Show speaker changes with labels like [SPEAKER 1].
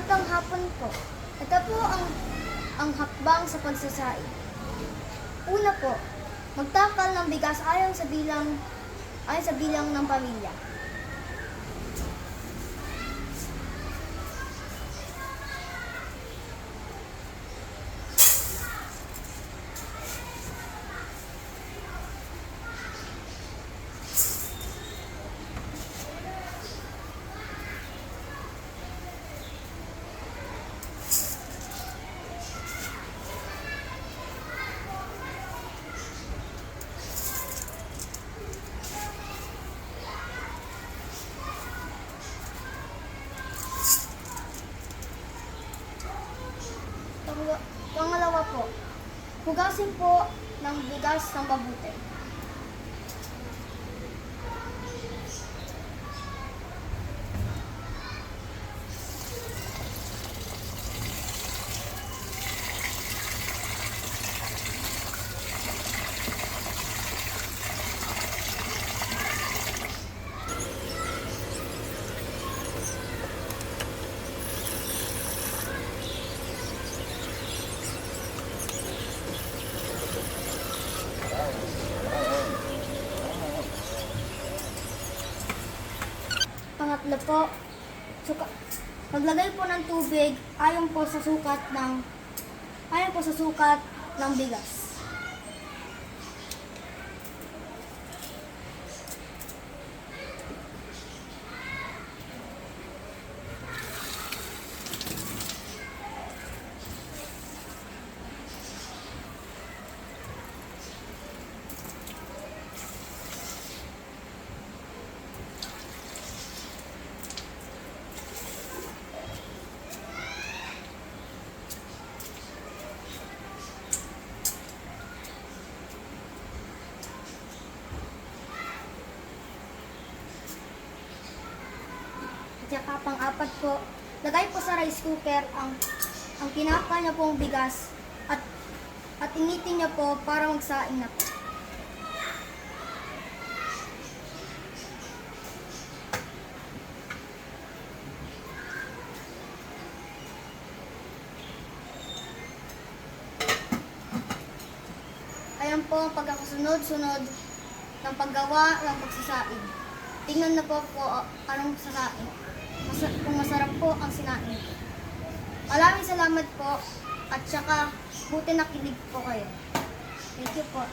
[SPEAKER 1] Magandang hapon po. Ito po ang hakbang sa pagsasaing. Una po, magtakal ng bigas ayon sa bilang ng pamilya. Pangalawa po, hugasin po ng bigas ng mabuti. Pangatlo po, maglagay po ng tubig ayon po sa sukat ng bigas. At saka pang-apat po, lagay po sa rice cooker ang kinaka niya pong bigas at initin niya po para magsaing na po. Ayan po ang pagkakasunod-sunod ng paggawa ng pagsasaing. Tingnan na po anong sasaing. Kung masarap po ang sinaing. Maraming salamat po at saka buti nakinig po kayo. Thank you po.